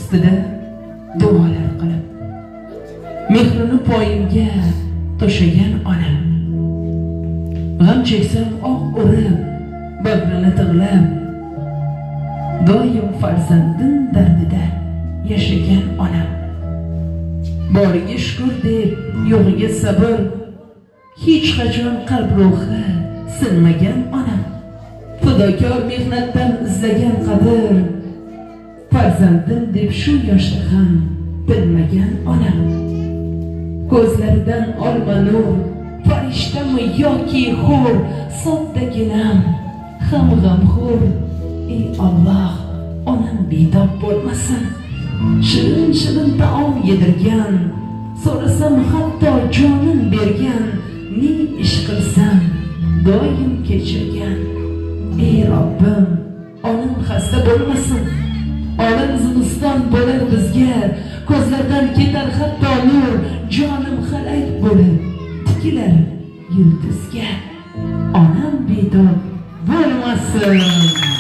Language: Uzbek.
ustida duolar qilib, mehrini poyimga to'shagan onam. G'am cheksam oq urib, bag'rini tig'lab, doim farzandim dardida yashagan onam. Boriga shukr deb, yo'g'iga sabr, hech qachon qalb ruhi sinmagan onam. Fidokor mehnatdan izlagan qadr, farzandim deb shu yoshda ham bilmagan onam. Ko'zlaridan olma nur, farishtami yoki hur, soddaginam ham g'amxo'r. Ey Alloh, onam bedob bo'lmasin. Shirin shirin taom yedirgan, so'rasam hatto jonin bergan, ne ish qilsam doim kechirgan. Ey Robbim, onam xasta bo'lmasin. Olam zimiston bo'lar bizga, ko'zlardan ketar hatto nur, jonim xalak bo'lib tikilar yulduzga. Onam bedob bo'lmasin.